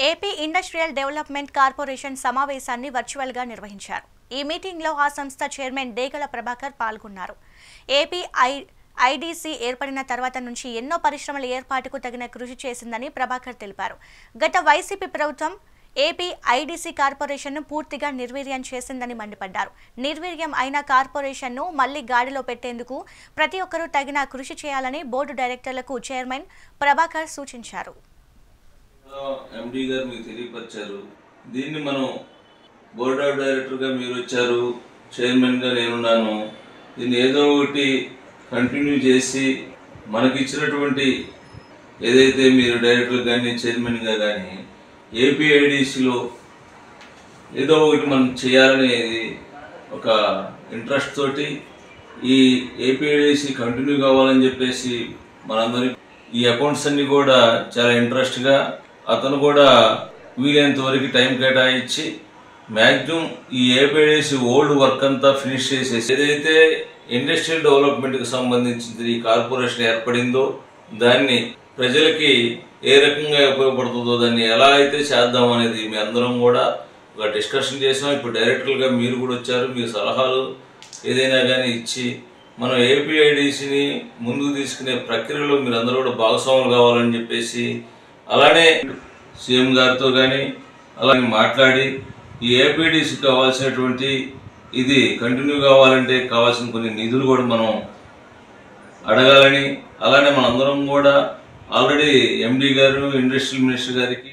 AP industrial development corporation సమావేశాన్ని వర్చువల్గా నిర్వహించారు. ఈ మీటింగ్లో ఆ సంస్థ చైర్మన్ డేగల ప్రభాకర్ పాల్గొన్నారు. ఏపీ ఐడీసీ ఏర్పడిన తర్వాత నుంచి ఎన్నో పరిశ్రమల ఏర్పాటుకు తగిన కృషి చేసిందని ప్రభాకర్ తెలిపారు. గత వైసీపీ ప్రభుత్వం ఏపీ ఐడీసీ కార్పొరేషన్ను పూర్తిగా నిర్వీర్యం చేసిందని మండిపడ్డారు. నిర్వీర్యం అయిన కార్పొరేషన్ను మళ్లీ గాడిలో పెట్టేందుకు ప్రతి ఒక్కరూ తగిన కృషి చేయాలని బోర్డు డైరెక్టర్లకు చైర్మన్ ప్రభాకర్ సూచించారు. ఎండి గారు మీకు తెలియపరిచారు. దీన్ని మనం బోర్డ్ ఆఫ్ డైరెక్టర్గా మీరు వచ్చారు, చైర్మన్గా నేనున్నాను. దీన్ని ఏదో ఒకటి కంటిన్యూ చేసి మనకిచ్చినటువంటి ఏదైతే మీరు డైరెక్టర్ కానీ చైర్మన్గా కానీ ఏపీఐడిసిలో ఏదో ఒకటి మనం చేయాలనేది ఒక ఇంట్రెస్ట్ తోటి ఈ ఏపీఐడిసి కంటిన్యూ కావాలని చెప్పేసి మనందరి ఈ అకౌంట్స్ అన్ని కూడా చాలా ఇంట్రెస్ట్గా అతను కూడా వీలైనంత వరకు టైం కేటాయించి మ్యాక్సిమం ఈ ఏపీఐడిసి ఓల్డ్ వర్క్ అంతా ఫినిష్ చేసేసి ఏదైతే ఇండస్ట్రియల్ డెవలప్మెంట్కి సంబంధించి ఈ కార్పొరేషన్ ఏర్పడిందో దాన్ని ప్రజలకి ఏ రకంగా ఉపయోగపడుతుందో దాన్ని ఎలా అయితే చేద్దాం అనేది మీ అందరం కూడా ఒక డిస్కషన్ చేసాం. ఇప్పుడు డైరెక్టర్గా మీరు కూడా వచ్చారు. మీ సలహాలు ఏదైనా కానీ ఇచ్చి మనం ఏపీఐడిసిని ముందుకు తీసుకునే ప్రక్రియలో మీరు అందరూ కూడా భాగస్వాములు కావాలని చెప్పేసి అలానే సీఎం గారితో కానీ అలానే మాట్లాడి ఈ ఏపీఐడిసికి కావాల్సినటువంటి ఇది కంటిన్యూ కావాలంటే కావాల్సిన కొన్ని నిధులు కూడా మనం అడగాలని అలానే మనందరం కూడా ఆల్రెడీ ఎండి గారు ఇండస్ట్రియల్ మినిస్టర్ గారికి